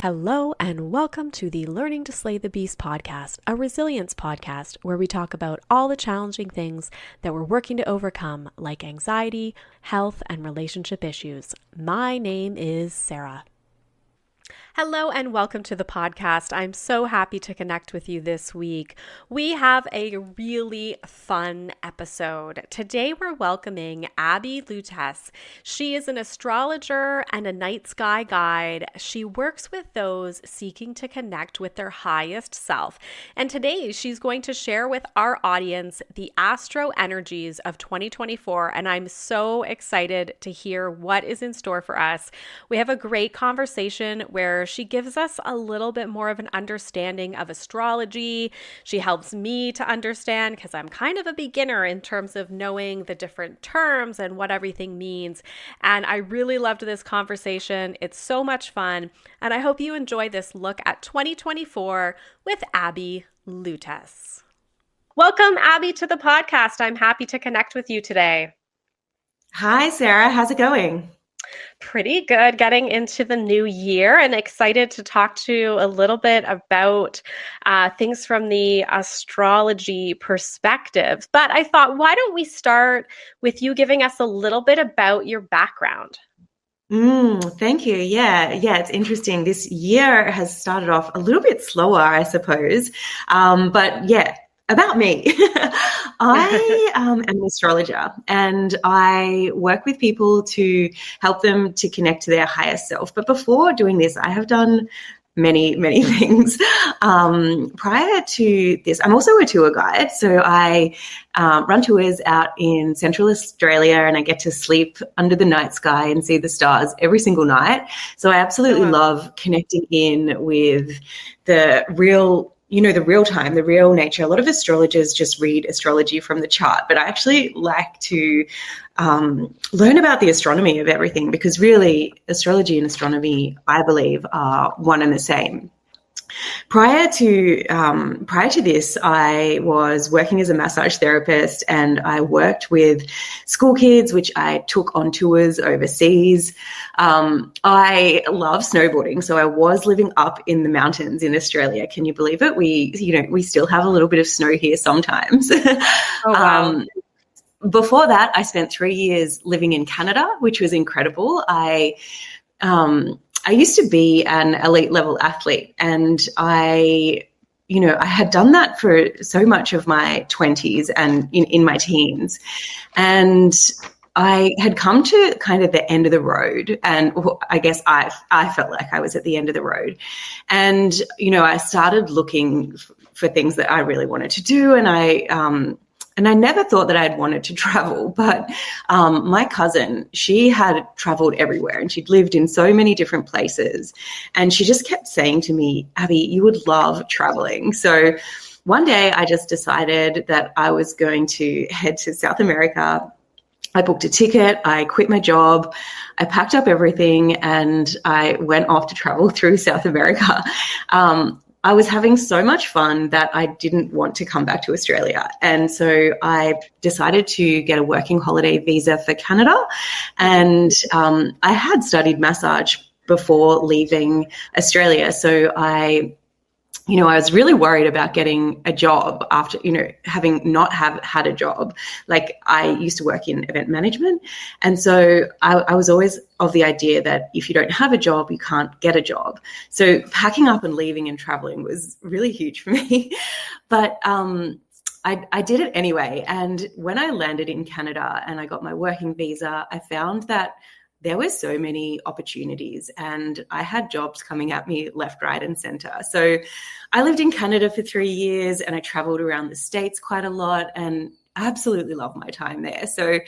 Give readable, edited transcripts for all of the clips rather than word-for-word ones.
Hello and welcome to the Learning to Slay the Beast podcast, a resilience podcast where we talk about all the challenging things that we're working to overcome, like anxiety, health, and relationship issues. My name is Sarah. Hello and welcome to the podcast. I'm so happy to connect with you this week. We have a really fun episode. Today we're welcoming Abby Lewtas. She is an astrologer and a night sky guide. She works with those seeking to connect with their highest self. And today she's going to share with our audience the Astro Energies of 2024. And I'm so excited to hear what is in store for us. We have a great conversation where she gives us a little bit more of an understanding of astrology. She helps me to understand because I'm kind of a beginner in terms of knowing the different terms and what everything means. And I really loved this conversation. It's so much fun. And I hope you enjoy this look at 2024 with Abby Lewtas. Welcome, Abby, to the podcast. I'm happy to connect with you today. Hi, Sarah. How's it going? Pretty good, getting into the new year and excited to talk to you a little bit about things from the astrology perspective. But I thought, why don't we start with you giving us a little bit about your background? Thank you. Yeah, it's interesting. This year has started off a little bit slower, I suppose. But yeah, about me. I am an astrologer and I work with people to help them to connect to their higher self. But before doing this, I have done many things. Prior to this, I'm also a tour guide. So I run tours out in Central Australia and I get to sleep under the night sky and see the stars every single night. So I absolutely love connecting in with the real time, the real nature. A lot of astrologers just read astrology from the chart, but I actually like to learn about the astronomy of everything because really astrology and astronomy, I believe, are one and the same. Prior to this, I was working as a massage therapist and I worked with school kids, which I took on tours overseas. I love snowboarding, so I was living up in the mountains in Australia. Can you believe it? We still have a little bit of snow here sometimes. Oh, wow. Before that, I spent 3 years living in Canada, which was incredible. I used to be an elite level athlete and I had done that for so much of my 20s and in my teens. And I had come to kind of the end of the road. And I guess I felt like I was at the end of the road. And, I started looking for things that I really wanted to do. And I never thought that I'd wanted to travel, but my cousin, she had traveled everywhere and she'd lived in so many different places. And she just kept saying to me, Abby, you would love traveling. So one day I just decided that I was going to head to South America. I booked a ticket, I quit my job, I packed up everything and I went off to travel through South America. I was having so much fun that I didn't want to come back to Australia. And so I decided to get a working holiday visa for Canada. And I had studied massage before leaving Australia. So I was really worried about getting a job after, having not had a job. Like I used to work in event management. And so I was always of the idea that if you don't have a job, you can't get a job. So packing up and leaving and traveling was really huge for me. But I did it anyway. And when I landed in Canada and I got my working visa, I found that there were so many opportunities and I had jobs coming at me left, right, and center. So I lived in Canada for 3 years and I traveled around the States quite a lot and I absolutely loved my time there. So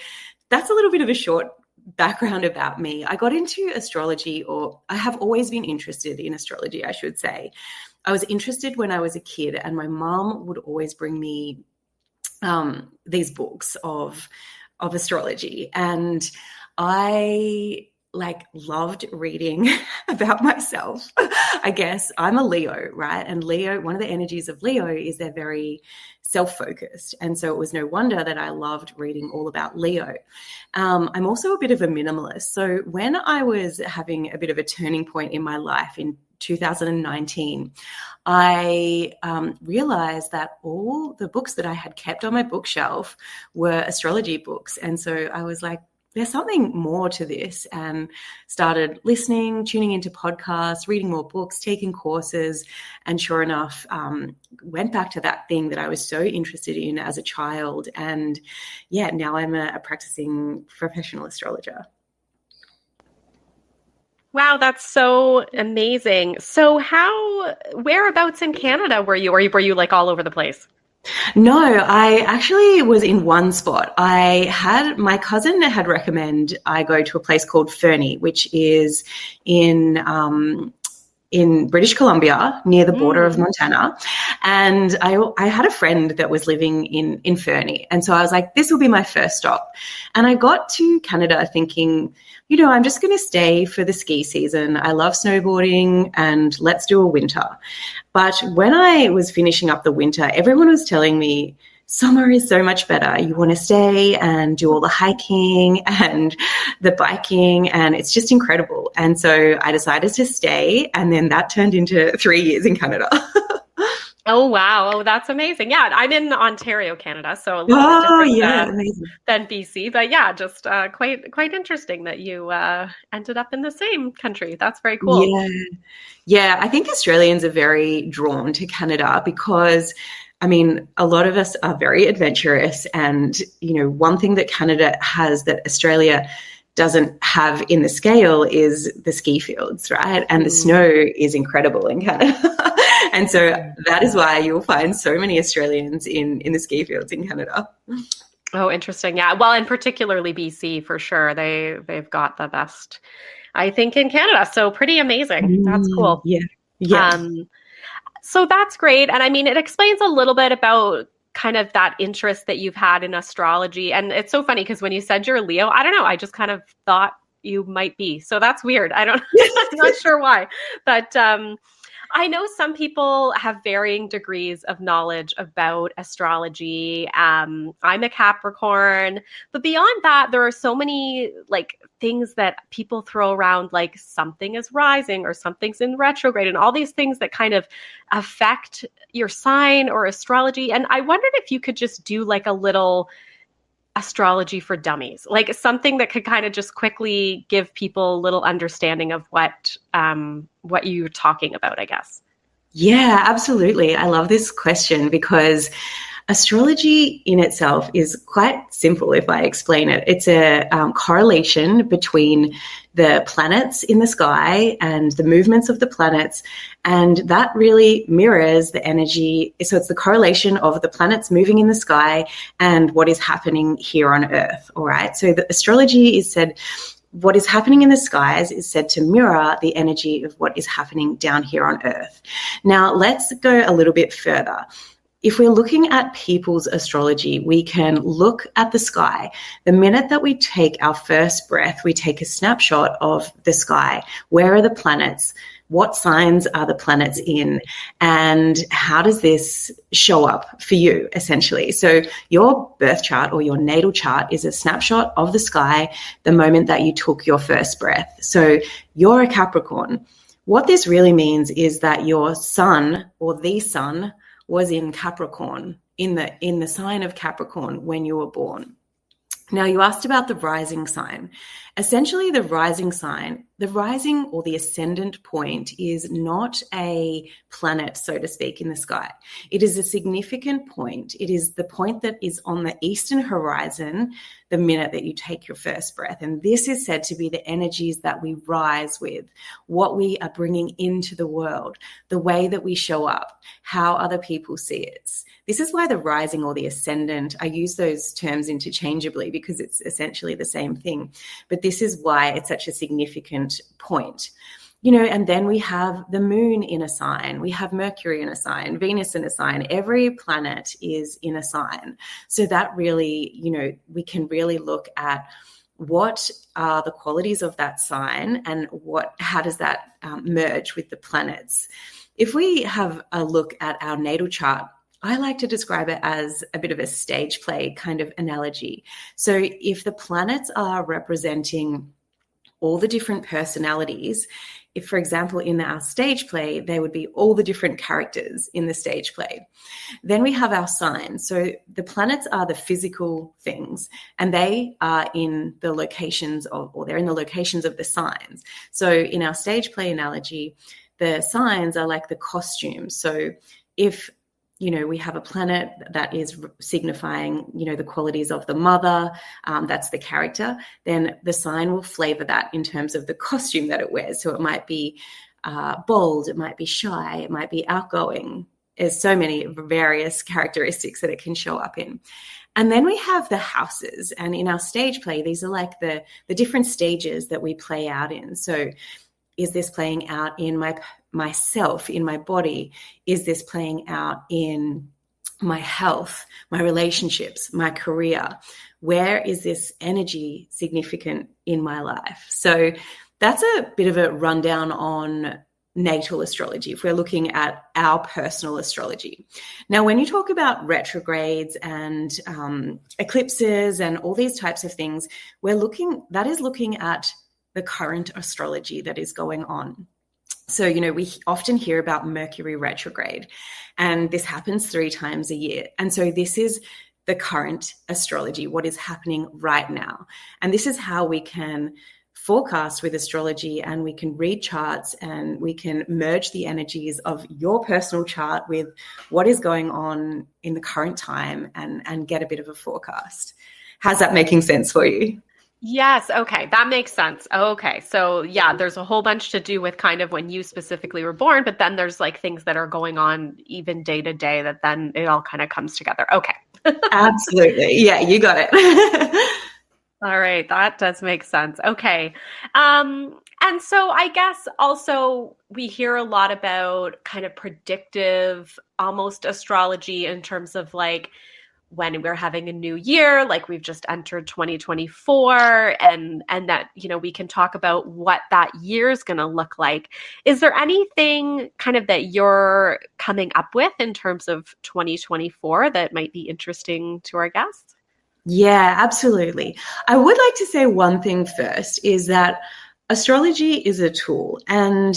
that's a little bit of a short background about me. I got into astrology, or I have always been interested in astrology, I should say. I was interested when I was a kid and my mom would always bring me these books of astrology, and I loved reading about myself. I guess I'm a Leo, right? And Leo, one of the energies of Leo is they're very self-focused. And so it was no wonder that I loved reading all about Leo. I'm also a bit of a minimalist. So when I was having a bit of a turning point in my life in 2019, I realized that all the books that I had kept on my bookshelf were astrology books. And so I was like, there's something more to this, and started listening, tuning into podcasts, reading more books, taking courses, and sure enough, went back to that thing that I was so interested in as a child. And yeah, now I'm a practicing professional astrologer. Wow, that's so amazing. So whereabouts in Canada were you? Or were you like all over the place? No, I actually was in one spot. My cousin had recommended I go to a place called Fernie, which is in British Columbia, near the border of Montana. And I had a friend that was living in Fernie. And so I was like, this will be my first stop. And I got to Canada thinking, I'm just going to stay for the ski season. I love snowboarding, and let's do a winter. But when I was finishing up the winter, everyone was telling me, summer is so much better. You want to stay and do all the hiking and the biking, and it's just incredible. And so I decided to stay, and then that turned into 3 years in Canada. Oh, wow. Oh, that's amazing. Yeah, I'm in Ontario, Canada, so a little bit different than BC. But yeah, just quite interesting that you ended up in the same country. That's very cool. Yeah. I think Australians are very drawn to Canada because, I mean, a lot of us are very adventurous. And, one thing that Canada has that Australia doesn't have in the scale is the ski fields, right? And the snow is incredible in Canada. And so that is why you'll find so many Australians in the ski fields in Canada. Oh, interesting. Yeah. Well, and particularly BC for sure. They've got the best, I think, in Canada. So pretty amazing. That's cool. Yeah. So that's great. And I mean, it explains a little bit about kind of that interest that you've had in astrology. And it's so funny because when you said you're a Leo, I don't know, I just kind of thought you might be. So that's weird. I'm not sure why, but I know some people have varying degrees of knowledge about astrology. I'm a Capricorn, but beyond that, there are so many like things that people throw around, like something is rising or something's in retrograde, and all these things that kind of affect your sign or astrology. And I wondered if you could just do like a little astrology for dummies, like something that could kind of just quickly give people a little understanding of what you're talking about, I guess. Yeah, absolutely. I love this question because astrology in itself is quite simple if I explain it. It's a correlation between the planets in the sky and the movements of the planets, and that really mirrors the energy. So it's the correlation of the planets moving in the sky and what is happening here on Earth, all right? So the astrology is said, what is happening in the skies is said to mirror the energy of what is happening down here on Earth. Now, let's go a little bit further. If we're looking at people's astrology, we can look at the sky. The minute that we take our first breath, we take a snapshot of the sky. Where are the planets? What signs are the planets in? And how does this show up for you, essentially? So your birth chart or your natal chart is a snapshot of the sky the moment that you took your first breath. So you're a Capricorn. What this really means is that your sun or the sun was in Capricorn, in the sign of Capricorn when you were born. Now, you asked about the rising sign. Essentially, the rising sign, the rising or the ascendant point is not a planet, so to speak, in the sky. It is a significant point. It is the point that is on the eastern horizon the minute that you take your first breath. And this is said to be the energies that we rise with, what we are bringing into the world, the way that we show up, how other people see it. This is why the rising or the ascendant, I use those terms interchangeably because it's essentially the same thing. But this is why it's such a significant point. And then we have the moon in a sign, we have Mercury in a sign, Venus in a sign, every planet is in a sign. So that really, we can really look at what are the qualities of that sign and how does that merge with the planets. If we have a look at our natal chart, I like to describe it as a bit of a stage play kind of analogy. So if the planets are representing all the different personalities. If, for example, in our stage play, they would be all the different characters in the stage play. Then we have our signs. So the planets are the physical things, and they are in the locations or they're in the locations of the signs. So in our stage play analogy, the signs are like the costumes. So if we have a planet that is signifying, the qualities of the mother, that's the character, then the sign will flavor that in terms of the costume that it wears. So it might be bold, it might be shy, it might be outgoing. There's so many various characteristics that it can show up in. And then we have the houses. And in our stage play, these are like the different stages that we play out in. So is this playing out in myself, in my body? Is this playing out in my health, my relationships, my career? Where is this energy significant in my life? So that's a bit of a rundown on natal astrology, if we're looking at our personal astrology. Now, when you talk about retrogrades and eclipses and all these types of things, that is looking at the current astrology that is going on. So, we often hear about Mercury retrograde, and this happens 3 times a year. And so this is the current astrology, what is happening right now. And this is how we can forecast with astrology, and we can read charts, and we can merge the energies of your personal chart with what is going on in the current time and get a bit of a forecast. How's that making sense for you? Yes. Okay. That makes sense. Okay. So yeah, there's a whole bunch to do with kind of when you specifically were born, but then there's like things that are going on even day to day that then it all kind of comes together. Okay. Absolutely. Yeah, you got it. All right. That does make sense. Okay. And so I guess also we hear a lot about kind of predictive, almost astrology in terms of like, when we're having a new year, like we've just entered 2024, and that, we can talk about what that year is going to look like. Is there anything kind of that you're coming up with in terms of 2024 that might be interesting to our guests? Yeah, absolutely. I would like to say one thing first is that astrology is a tool, and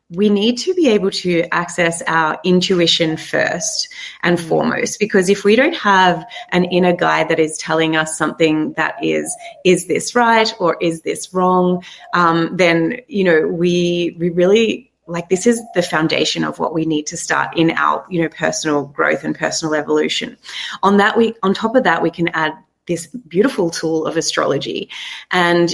we need to be able to access our intuition first and foremost, because if we don't have an inner guide that is telling us something that is this right or is this wrong, then, we really, like, this is the foundation of what we need to start in our, personal growth and personal evolution. On top of that, we can add this beautiful tool of astrology. And,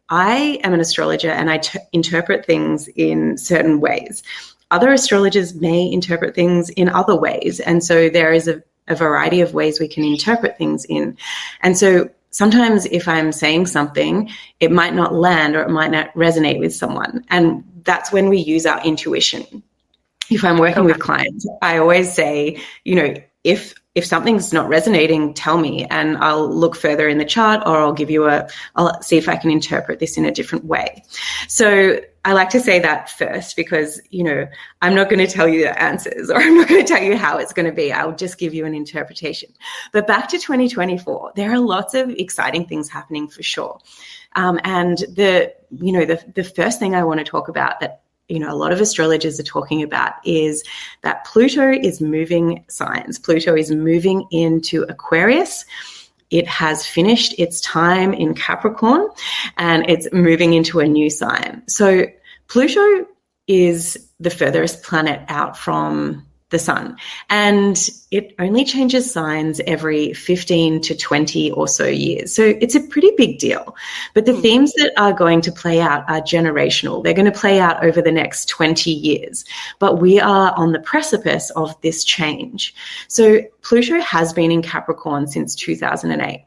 I am an astrologer, and I interpret things in certain ways. Other astrologers may interpret things in other ways. And so there is a variety of ways we can interpret things in. And so sometimes if I'm saying something, it might not land or it might not resonate with someone. And that's when we use our intuition. If I'm working with clients, I always say, if something's not resonating, tell me, and I'll look further in the chart, or I'll see if I can interpret this in a different way. So I like to say that first, because, I'm not going to tell you the answers, or I'm not going to tell you how it's going to be. I'll just give you an interpretation. But back to 2024, there are lots of exciting things happening for sure. And the first thing I want to talk about that a lot of astrologers are talking about is that Pluto is moving signs. Pluto is moving into Aquarius. It has finished its time in Capricorn, and it's moving into a new sign. So Pluto is the furthest planet out from the sun, and it only changes signs every 15 to 20 or so years. So it's a pretty big deal. But the themes that are going to play out are generational. They're going to play out over the next 20 years. But we are on the precipice of this change. So Pluto has been in Capricorn since 2008.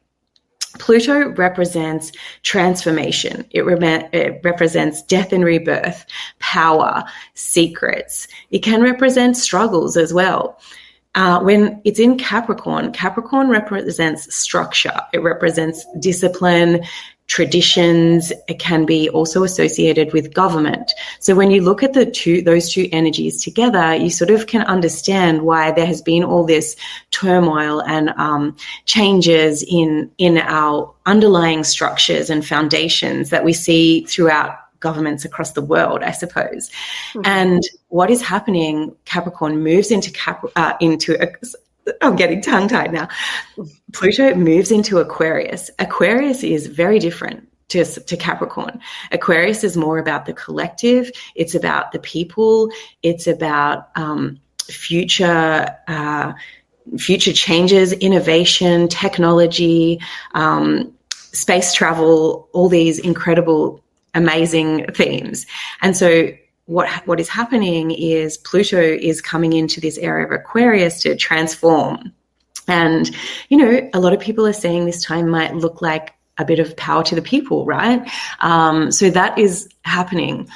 Pluto represents transformation. It represents death and rebirth, power, secrets. It can represent struggles as well. When it's in Capricorn, Capricorn represents structure. It represents discipline, traditions. It can be also associated with government. So when you look at those two energies together, you sort of can understand why there has been all this turmoil and changes in our underlying structures and foundations that we see throughout governments across the world, I suppose. Mm-hmm. And what is happening, Capricorn moves into I'm getting tongue-tied now. Pluto moves into Aquarius. Aquarius is very different to Capricorn. Aquarius is more about the collective. It's about the people. It's about future changes, innovation, technology, space travel, all these incredible, amazing themes. And so what is happening is Pluto is coming into this area of Aquarius to transform. And, a lot of people are saying this time might look like a bit of power to the people, right? So that is happening.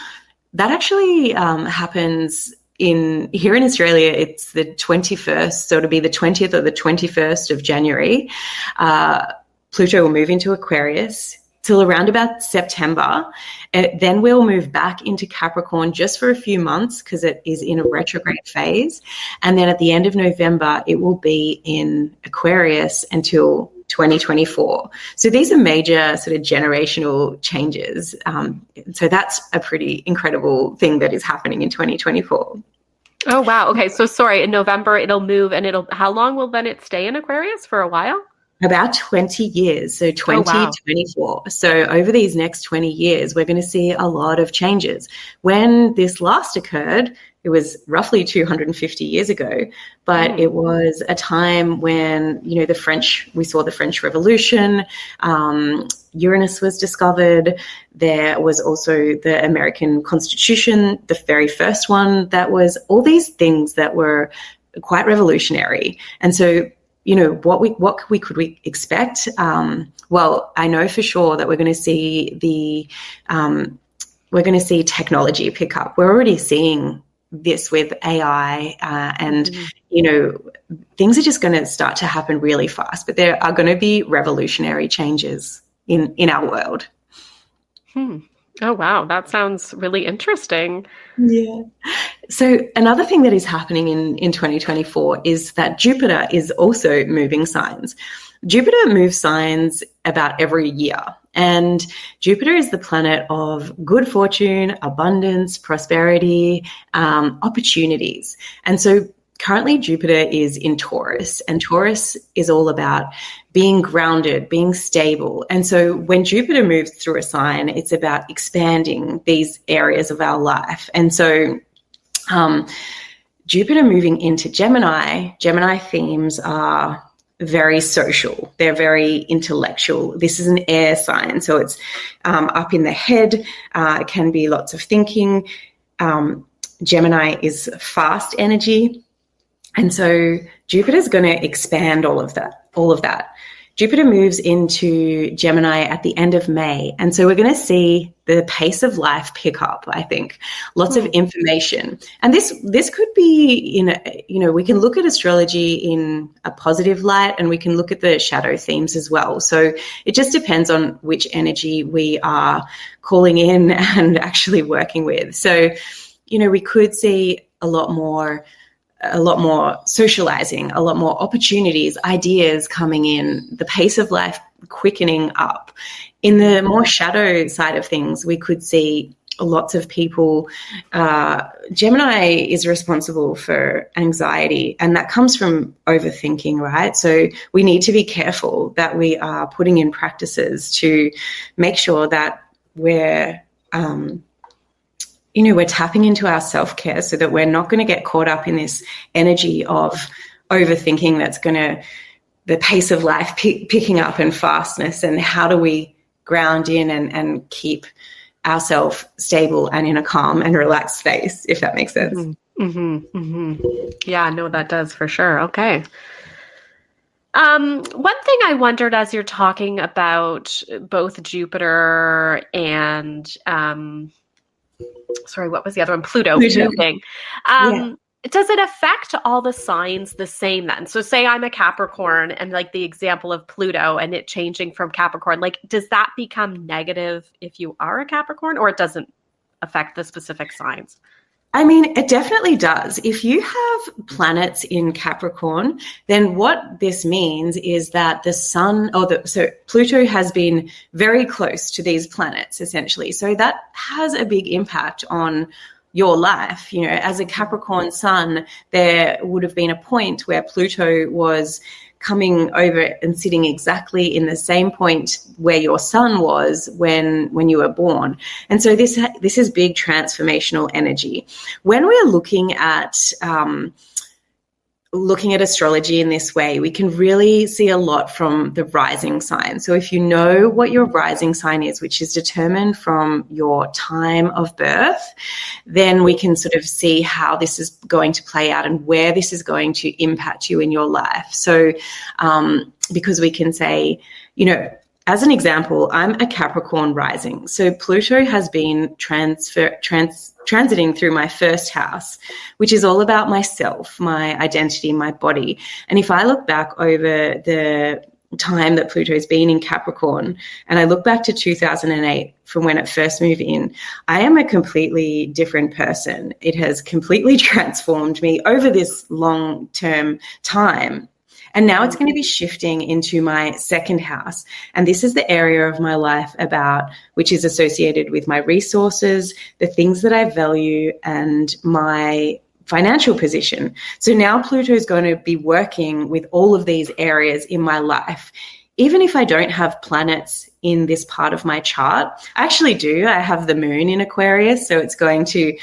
That actually happens here in Australia. It's the 21st, so it'll be the 20th or the 21st of January. Pluto will move into Aquarius till around about September. Then we'll move back into Capricorn just for a few months because it is in a retrograde phase. And then at the end of November, it will be in Aquarius until 2024. So these are major sort of generational changes. So that's a pretty incredible thing that is happening in 2024. Oh, wow. Okay. So sorry, in November, it'll move and how long will then it stay in Aquarius? For a while? About 20 years, so 2024. Oh, wow. So over these next 20 years, we're going to see a lot of changes. When this last occurred, it was roughly 250 years ago, but it was a time when, we saw the French Revolution, Uranus was discovered. There was also the American Constitution, the very first one, that was all these things that were quite revolutionary. And so what could we expect? Well, I know for sure that we're going to see technology pick up. We're already seeing this with AI, and things are just going to start to happen really fast. But there are going to be revolutionary changes in our world. Oh, wow. That sounds really interesting. Yeah. So another thing that is happening in 2024 is that Jupiter is also moving signs. Jupiter moves signs about every year. And Jupiter is the planet of good fortune, abundance, prosperity, opportunities. And so currently Jupiter is in Taurus, and Taurus is all about being grounded, being stable. And so when Jupiter moves through a sign, it's about expanding these areas of our life. And so Jupiter moving into Gemini themes are very social. They're very intellectual. This is an air sign, so it's up in the head. It can be lots of thinking. Gemini is fast energy. And so Jupiter's going to expand all of that. Jupiter moves into Gemini at the end of May. And so we're going to see the pace of life pick up, I think. Lots of information. And this could be, we can look at astrology in a positive light, and we can look at the shadow themes as well. So it just depends on which energy we are calling in and actually working with. So, we could see a lot more socializing, a lot more opportunities, ideas coming in, the pace of life quickening up. In the more shadow side of things, we could see lots of people. Gemini is responsible for anxiety, and that comes from overthinking, right? So we need to be careful that we are putting in practices to make sure that we're tapping into our self-care so that we're not going to get caught up in this energy of overthinking that's going to, the pace of life picking up and fastness, and how do we ground in and keep ourselves stable and in a calm and relaxed space, if that makes sense. Mm-hmm, mm-hmm. Yeah, no, that does for sure. Okay. One thing I wondered as you're talking about both Jupiter and, sorry, what was the other one? Pluto moving. does it affect all the signs the same then? So say I'm a Capricorn and like the example of Pluto and it changing from Capricorn, like does that become negative if you are a Capricorn, or it doesn't affect the specific signs? I mean, it definitely does. If you have planets in Capricorn, then what this means is that the sun, so Pluto has been very close to these planets essentially. So that has a big impact on your life. You know, as a Capricorn sun, there would have been a point where Pluto was coming over and sitting exactly in the same point where your sun was when you were born. And so this is big transformational energy. When we're looking at astrology in this way, we can really see a lot from the rising sign. So if you know what your rising sign is, which is determined from your time of birth, then we can sort of see how this is going to play out and where this is going to impact you in your life. So because we can say, you know, as an example, I'm a Capricorn rising. So Pluto has been transiting through my first house, which is all about myself, my identity, my body. And if I look back over the time that Pluto's been in Capricorn, and I look back to 2008 from when it first moved in, I am a completely different person. It has completely transformed me over this long-term time. And now it's going to be shifting into my second house. And this is the area of my life which is associated with my resources, the things that I value, and my financial position. So now Pluto is going to be working with all of these areas in my life. Even if I don't have planets in this part of my chart, I actually do. I have the moon in Aquarius, so it's going to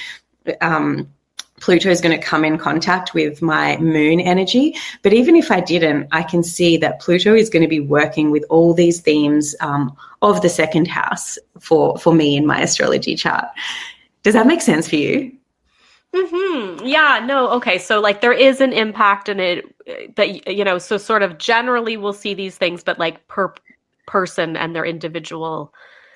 Pluto is going to come in contact with my moon energy. But even if I didn't, I can see that Pluto is going to be working with all these themes of the second house for me in my astrology chart. Does that make sense for you? Mm-hmm. Yeah, no. Okay. So like there is an impact in it that, you know, so sort of generally we'll see these things, but like per person and their individual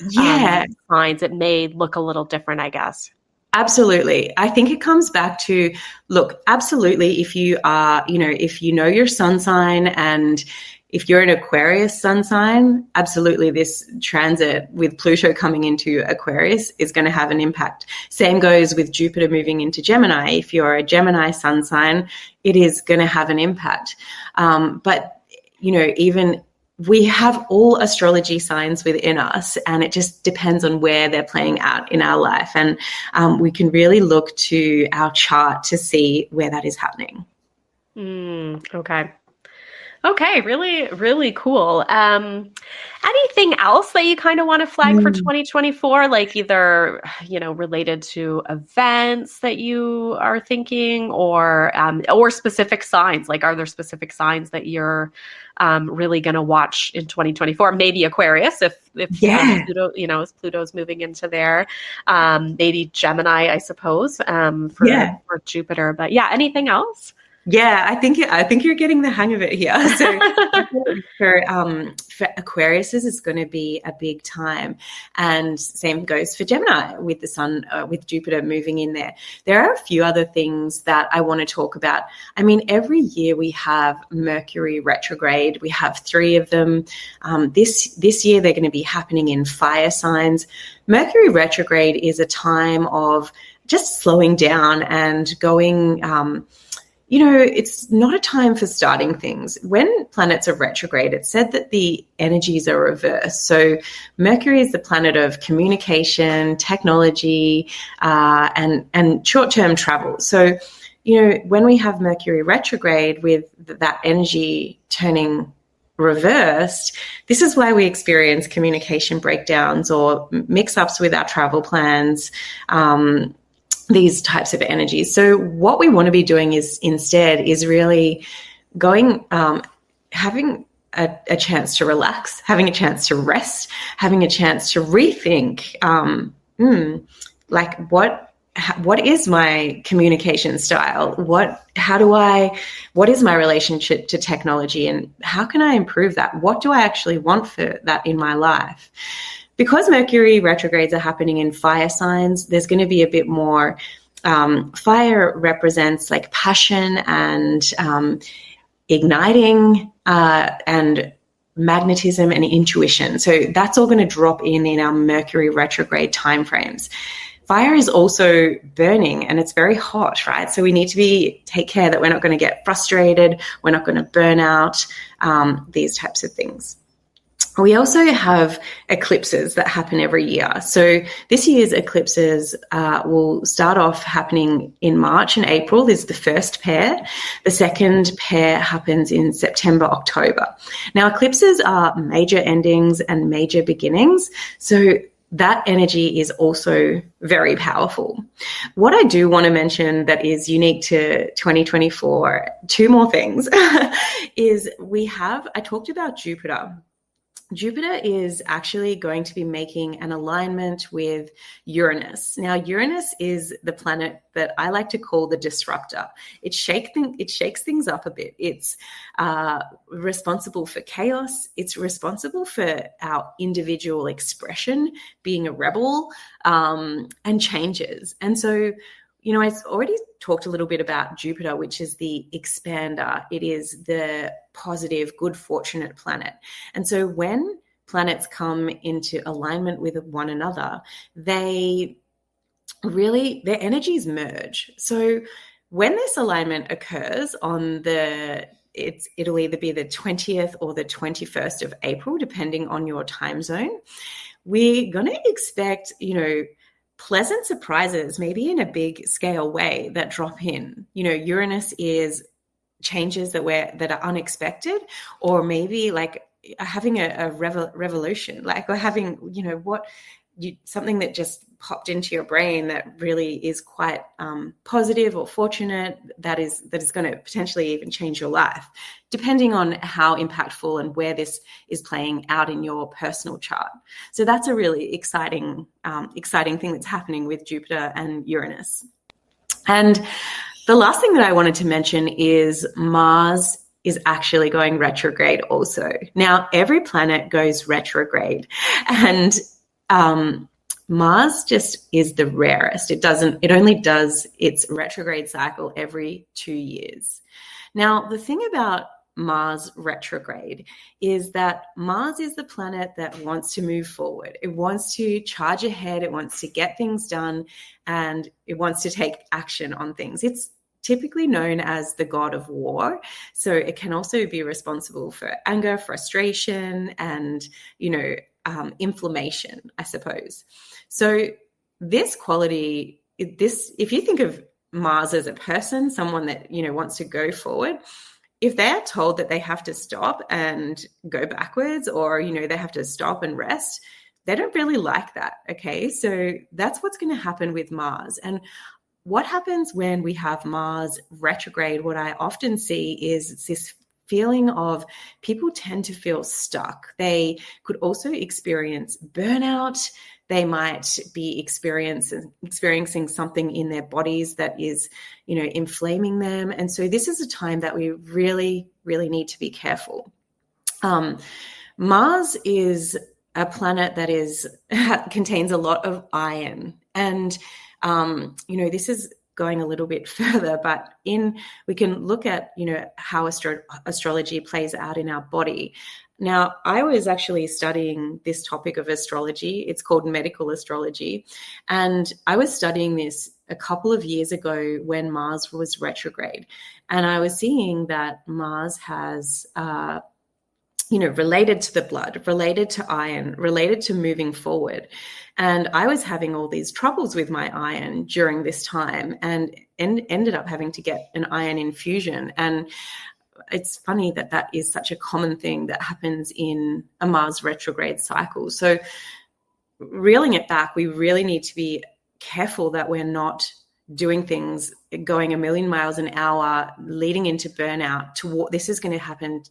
signs, it may look a little different, I guess. Absolutely. I think it comes back to, look, absolutely, if you are, you know, if you know your sun sign, and if you're an Aquarius sun sign, absolutely this transit with Pluto coming into Aquarius is going to have an impact. Same goes with Jupiter moving into Gemini. If you're a Gemini sun sign, it is going to have an impact. But, you know, even we have all astrology signs within us, and it just depends on where they're playing out in our life. And we can really look to our chart to see where that is happening. Okay. Okay. Really, really cool. Anything else that you kind of want to flag for 2024, like either, you know, related to events that you are thinking, or specific signs? Like, are there specific signs that you're really going to watch in 2024? Maybe Aquarius, if Pluto, you know, as Pluto's moving into there, maybe Gemini, I suppose, for Jupiter. But yeah, anything else? Yeah, I think you're getting the hang of it here. So for Aquarius, it's going to be a big time, and same goes for Gemini with the Sun, with Jupiter moving in there. There are a few other things that I want to talk about. I mean, every year we have Mercury retrograde. We have 3 of them. This year they're going to be happening in fire signs. Mercury retrograde is a time of just slowing down and going. You know, it's not a time for starting things. When planets are retrograde, it's said that the energies are reversed. So Mercury is the planet of communication, technology, and short-term travel. So, you know, when we have Mercury retrograde with that energy turning reversed, this is why we experience communication breakdowns or mix-ups with our travel plans, these types of energies. So what we want to be doing is really going, having a chance to relax, having a chance to rest, having a chance to rethink, like what is my communication style? What is my relationship to technology, and how can I improve that? What do I actually want for that in my life? Because Mercury retrogrades are happening in fire signs, there's going to be a bit more fire represents like passion and igniting and magnetism and intuition. So that's all going to drop in our Mercury retrograde timeframes. Fire is also burning and it's very hot, right? So we need to take care that we're not going to get frustrated, we're not going to burn out, these types of things. We also have eclipses that happen every year. So this year's eclipses will start off happening in March and April. This is the first pair. The second pair happens in September, October. Now, eclipses are major endings and major beginnings. So that energy is also very powerful. What I do want to mention that is unique to 2024, two more things, is I talked about Jupiter. Jupiter is actually going to be making an alignment with Uranus. Now, Uranus is the planet that I like to call the disruptor. It shakes things up a bit. It's responsible for chaos. It's responsible for our individual expression, being a rebel, and changes. And so, I've already talked a little bit about Jupiter, which is the expander. It is the positive, good, fortunate planet. And so when planets come into alignment with one another, their energies merge. So when this alignment occurs it'll either be the 20th or the 21st of April, depending on your time zone, we're going to expect, pleasant surprises, maybe in a big scale way, that drop in. Uranus is changes that are unexpected, or maybe like having a revolution, like, or having, something that just popped into your brain that really is quite positive or fortunate, that is going to potentially even change your life, depending on how impactful and where this is playing out in your personal chart. So that's a really exciting thing that's happening with Jupiter and Uranus. And the last thing that I wanted to mention is Mars is actually going retrograde also. Now, every planet goes retrograde, and Mars just is the rarest. It only does its retrograde cycle every 2 years. Now, the thing about Mars retrograde is that Mars is the planet that wants to move forward. It wants to charge ahead. It wants to get things done, and it wants to take action on things. It's typically known as the god of war. So it can also be responsible for anger, frustration, and, inflammation, I suppose. So this quality, if you think of Mars as a person, someone that, wants to go forward, if they're told that they have to stop and go backwards, or, they have to stop and rest, they don't really like that. Okay. So that's what's going to happen with Mars. And what happens when we have Mars retrograde, what I often see is this feeling of people tend to feel stuck. They could also experience burnout. They might be experiencing something in their bodies that is, inflaming them. And so this is a time that we really, really need to be careful. Mars is a planet that contains a lot of iron. And this is going a little bit further, but we can look at, how astrology plays out in our body. Now, I was actually studying this topic of astrology. It's called medical astrology. And I was studying this a couple of years ago when Mars was retrograde. And I was seeing that Mars has, related to the blood, related to iron, related to moving forward. And I was having all these troubles with my iron during this time, and ended up having to get an iron infusion. And it's funny that is such a common thing that happens in a Mars retrograde cycle. So reeling it back, we really need to be careful that we're not doing things going a million miles an hour, leading into burnout. This is going to happen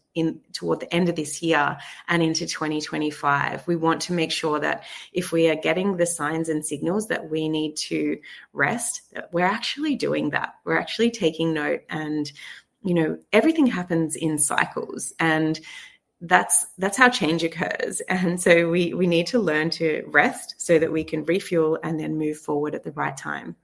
toward the end of this year and into 2025. We want to make sure that if we are getting the signs and signals that we need to rest, that we're actually doing that. We're actually taking note, and everything happens in cycles, and that's how change occurs. And so we need to learn to rest so that we can refuel and then move forward at the right time.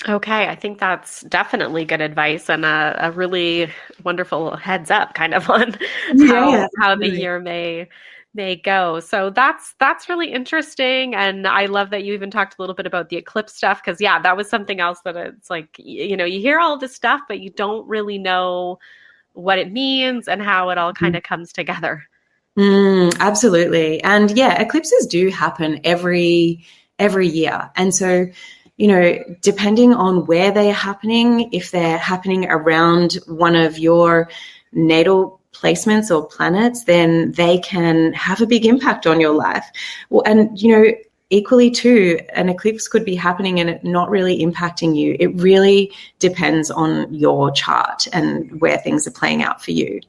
Okay, I think that's definitely good advice and a really wonderful heads up kind of on Yeah, how the absolutely. year may go. So that's really interesting, and I love that you even talked a little bit about the eclipse stuff because yeah, that was something else that it's like you know, you hear all this stuff but you don't really know what it means and how it all kind of comes together. Absolutely. And yeah, eclipses do happen every year. And so, depending on where they are happening, if they're happening around one of your natal placements or planets, then they can have a big impact on your life. Well, and equally too, an eclipse could be happening and it not really impacting you. It really depends on your chart and where things are playing out for you.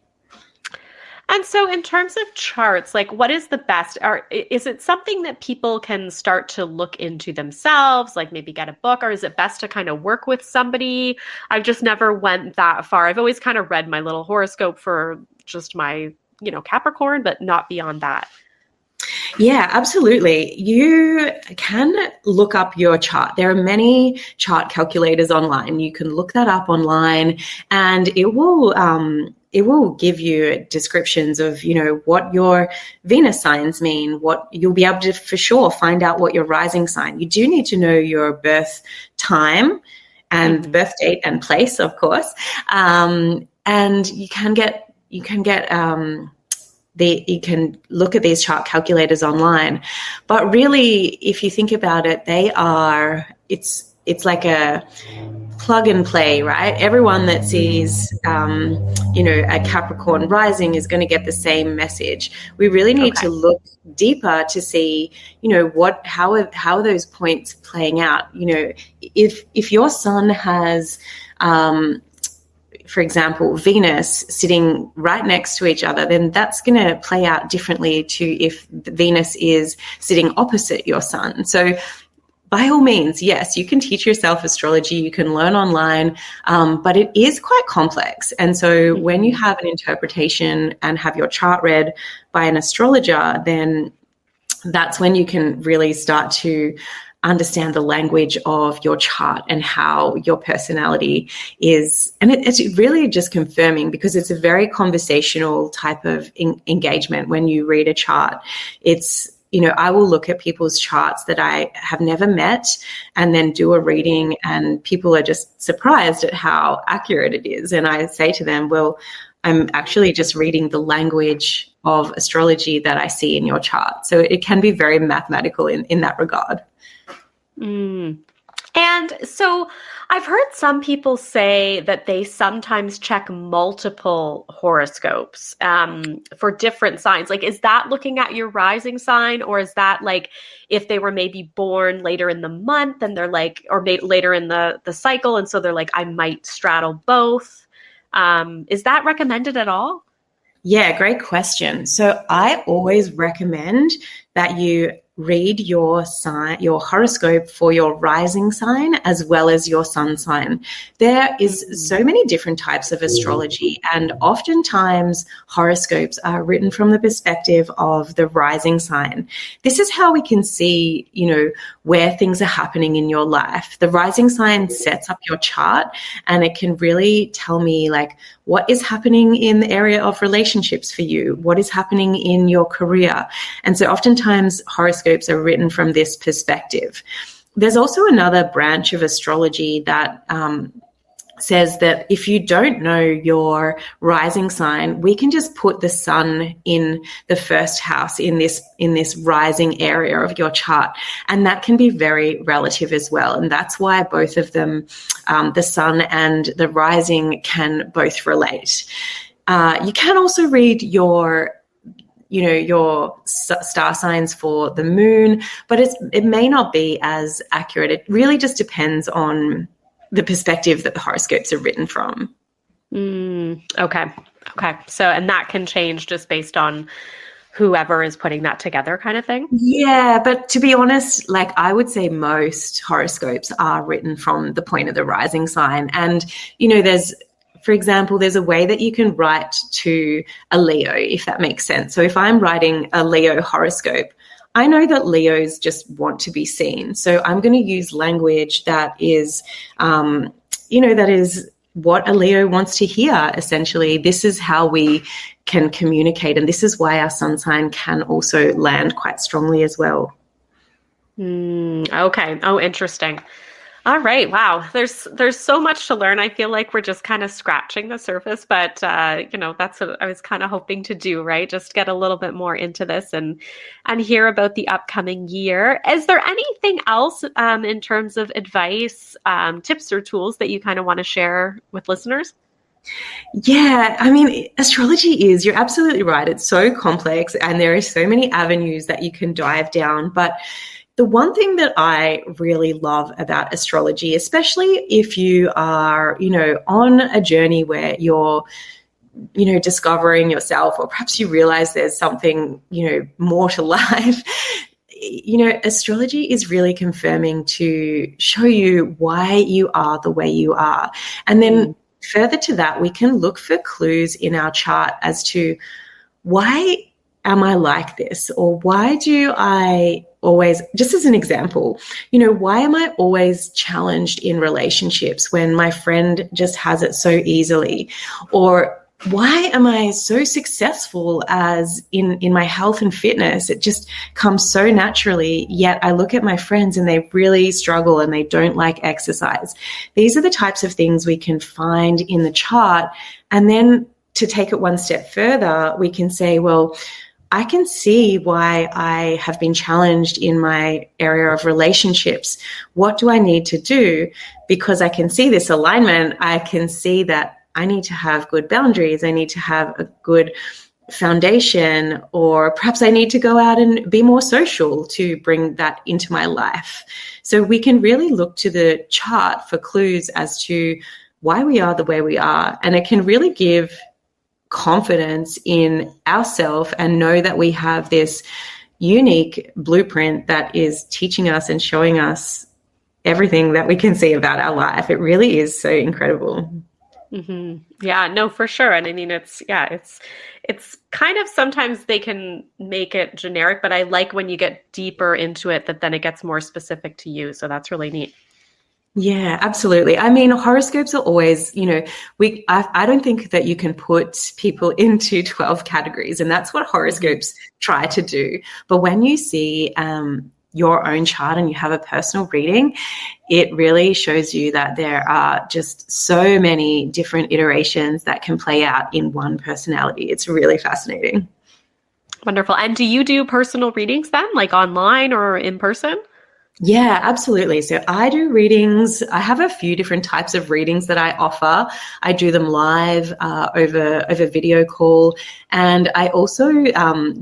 And so, in terms of charts, like what is the best? Or is it something that people can start to look into themselves, like maybe get a book, or is it best to kind of work with somebody? I've just never went that far. I've always kind of read my little horoscope for just my, Capricorn, but not beyond that. Yeah, absolutely. You can look up your chart. There are many chart calculators online. You can look that up online, and it will give you descriptions of what your Venus signs mean. What you'll be able to for sure find out what your rising sign. You do need to know your birth time and the birth date and place, of course. And you can look at these chart calculators online, but really, if you think about it, it's like a plug and play, right? Everyone that sees, a Capricorn rising is going to get the same message. We really need to look deeper to see, how are those points playing out? If your sun has, for example, Venus sitting right next to each other, then that's going to play out differently to if Venus is sitting opposite your sun. So by all means, yes, you can teach yourself astrology, you can learn online, but it is quite complex. And so when you have an interpretation and have your chart read by an astrologer, then that's when you can really start to understand the language of your chart and how your personality is. And it's really just confirming, because it's a very conversational type of engagement when you read a chart. It's, I will look at people's charts that I have never met and then do a reading, and people are just surprised at how accurate it is. And I say to them, well, I'm actually just reading the language of astrology that I see in your chart. So it can be very mathematical in that regard. And so I've heard some people say that they sometimes check multiple horoscopes for different signs. Like, is that looking at your rising sign, or is that like if they were maybe born later in the month and they're like, or later in the cycle, and so they're like, I might straddle both? Is that recommended at all? Yeah, great question. So I always recommend that you read your horoscope for your rising sign as well as your sun sign. There is so many different types of astrology, and oftentimes horoscopes are written from the perspective of the rising sign. This is how we can see, where things are happening in your life. The rising sign sets up your chart, and it can really tell me like what is happening in the area of relationships for you, what is happening in your career. And so oftentimes horoscopes are written from this perspective. There's also another branch of astrology that says that if you don't know your rising sign, we can just put the sun in the first house in this rising area of your chart, and that can be very relative as well. And that's why both of them, the sun and the rising, can both relate. You can also read your star signs for the moon, but it may not be as accurate. It really just depends on the perspective that the horoscopes are written from. Okay. So, and that can change just based on whoever is putting that together, kind of thing? Yeah, but to be honest, like I would say most horoscopes are written from the point of the rising sign. And, for example, there's a way that you can write to a Leo, if that makes sense. So if I'm writing a Leo horoscope, I know that Leos just want to be seen. So I'm going to use language that is, that is what a Leo wants to hear, essentially. This is how we can communicate, and this is why our sun sign can also land quite strongly as well. Okay. Oh, interesting. All right. Wow. There's so much to learn. I feel like we're just kind of scratching the surface, but that's what I was kind of hoping to do, right? Just get a little bit more into this and hear about the upcoming year. Is there anything else in terms of advice, tips or tools that you kind of want to share with listeners? Yeah, I mean, astrology you're absolutely right. It's so complex and there are so many avenues that you can dive down, but the one thing that I really love about astrology, especially if you are, on a journey where you're, discovering yourself, or perhaps you realize there's something, more to life, astrology is really confirming to show you why you are the way you are. And then further to that, we can look for clues in our chart as to why am I like this? Or why do I always, just as an example, why am I always challenged in relationships when my friend just has it so easily? Or why am I so successful as in my health and fitness? It just comes so naturally, yet I look at my friends and they really struggle and they don't like exercise. These are the types of things we can find in the chart. And then to take it one step further, we can say, well, I can see why I have been challenged in my area of relationships. What do I need to do? Because I can see this alignment. I can see that I need to have good boundaries. I need to have a good foundation, or perhaps I need to go out and be more social to bring that into my life. So we can really look to the chart for clues as to why we are the way we are. And it can really give confidence in ourselves and know that we have this unique blueprint that is teaching us and showing us everything that we can see about our life. It really is so incredible. Mm-hmm. Yeah, no, for sure. And I mean, it's kind of, sometimes they can make it generic, but I like when you get deeper into it, that then it gets more specific to you. So that's really neat. Yeah, absolutely. I mean, horoscopes are always, I don't think that you can put people into 12 categories, and that's what horoscopes try to do. But when you see your own chart and you have a personal reading, it really shows you that there are just so many different iterations that can play out in one personality. It's really fascinating. Wonderful. And do you do personal readings then, like online or in person? Yeah, absolutely. So I do readings. I have a few different types of readings that I offer. I do them live over video call, and I also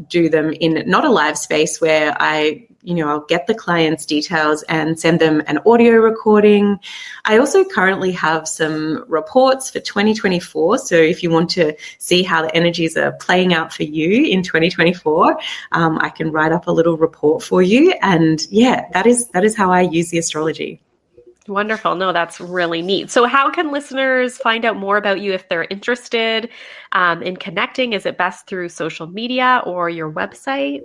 do them in not a live space where I'll get the client's details and send them an audio recording. I also currently have some reports for 2024. So if you want to see how the energies are playing out for you in 2024, I can write up a little report for you. And yeah, that is how I use the astrology. Wonderful. No, that's really neat. So how can listeners find out more about you if they're interested in connecting? Is it best through social media or your website?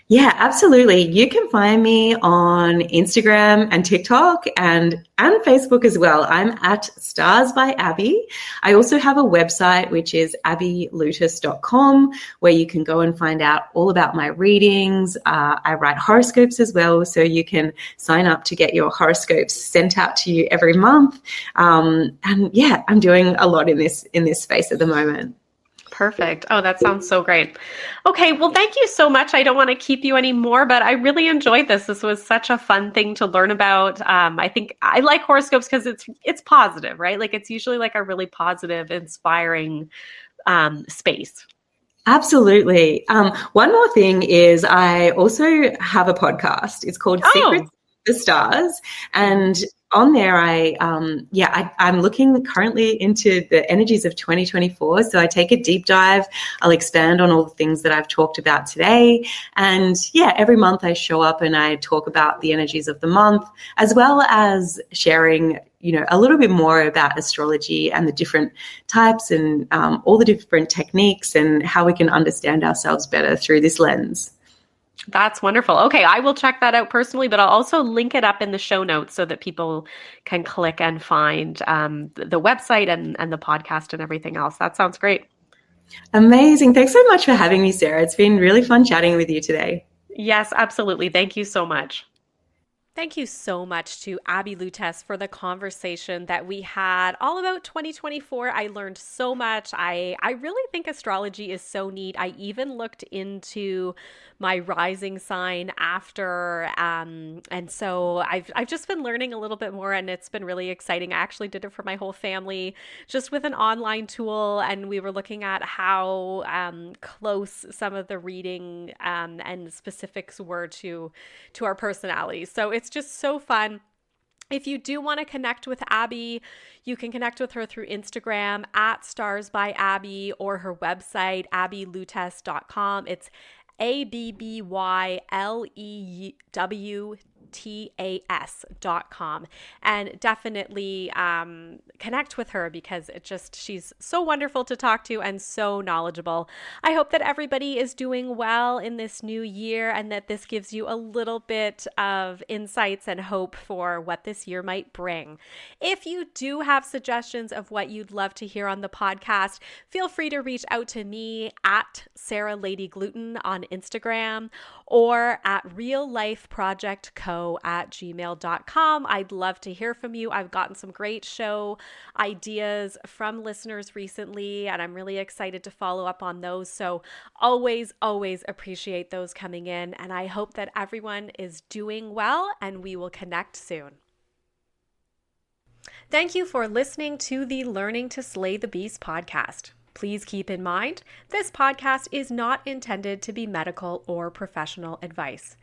Yeah, absolutely. You can find me on Instagram and TikTok and Facebook as well. I'm at Stars by Abby. I also have a website, which is abbylewtas.com, where you can go and find out all about my readings. I write horoscopes as well, so you can sign up to get your horoscopes sent out to you every month. And yeah, I'm doing a lot in this space at the moment. Perfect. Oh, that sounds so great. Okay. Well, thank you so much. I don't want to keep you anymore, but I really enjoyed this. This was such a fun thing to learn about. I think I like horoscopes because it's positive, right? Like it's usually like a really positive, inspiring space. Absolutely. One more thing is I also have a podcast. It's called Secrets of the Stars. And on there, I'm looking currently into the energies of 2024. So I take a deep dive. I'll expand on all the things that I've talked about today. And yeah, every month I show up and I talk about the energies of the month, as well as sharing, a little bit more about astrology and the different types and all the different techniques and how we can understand ourselves better through this lens. That's wonderful. Okay, I will check that out personally, but I'll also link it up in the show notes so that people can click and find the website and the podcast and everything else. That sounds great. Amazing. Thanks so much for having me, Sarah. It's been really fun chatting with you today. Yes, absolutely. Thank you so much. Thank you so much to Abby Lewtas for the conversation that we had all about 2024. I learned so much. I really think astrology is so neat. I even looked into my rising sign after, and so I've just been learning a little bit more, and it's been really exciting. I actually did it for my whole family, just with an online tool, and we were looking at how close some of the reading and specifics were to our personalities. So it's just so fun. If you do want to connect with Abby, you can connect with her through Instagram at Stars by Abby, or her website, abbylewtas.com. It's ABBYLEWTAS.com, and definitely connect with her because she's so wonderful to talk to and so knowledgeable. I hope that everybody is doing well in this new year and that this gives you a little bit of insights and hope for what this year might bring. If you do have suggestions of what you'd love to hear on the podcast, feel free to reach out to me at Sarah Lady Gluten on Instagram or at reallifeprojectco at gmail.com. I'd love to hear from you. I've gotten some great show ideas from listeners recently, and I'm really excited to follow up on those. So always appreciate those coming in, and I hope that everyone is doing well, and we will connect soon. Thank you for listening to the Learning to Slay the Beast podcast. Please keep in mind, this podcast is not intended to be medical or professional advice.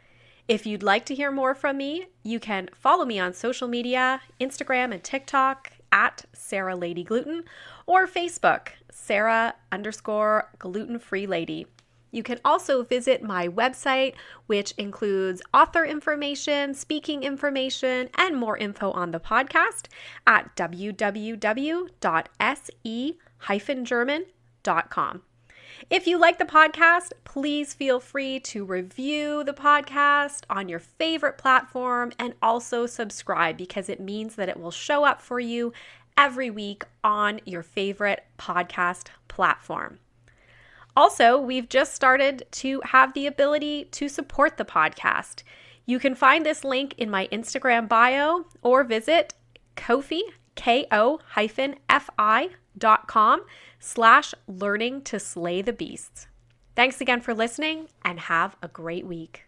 If you'd like to hear more from me, you can follow me on social media, Instagram and TikTok at Sarah Lady Gluten, or Facebook, Sarah_gluten-free lady. You can also visit my website, which includes author information, speaking information, and more info on the podcast at www.se-german.com. If you like the podcast, please feel free to review the podcast on your favorite platform and also subscribe, because it means that it will show up for you every week on your favorite podcast platform. Also, we've just started to have the ability to support the podcast. You can find this link in my Instagram bio or visit Ko-fi, ko-fi.com/learning to slay the beasts. Thanks again for listening and have a great week.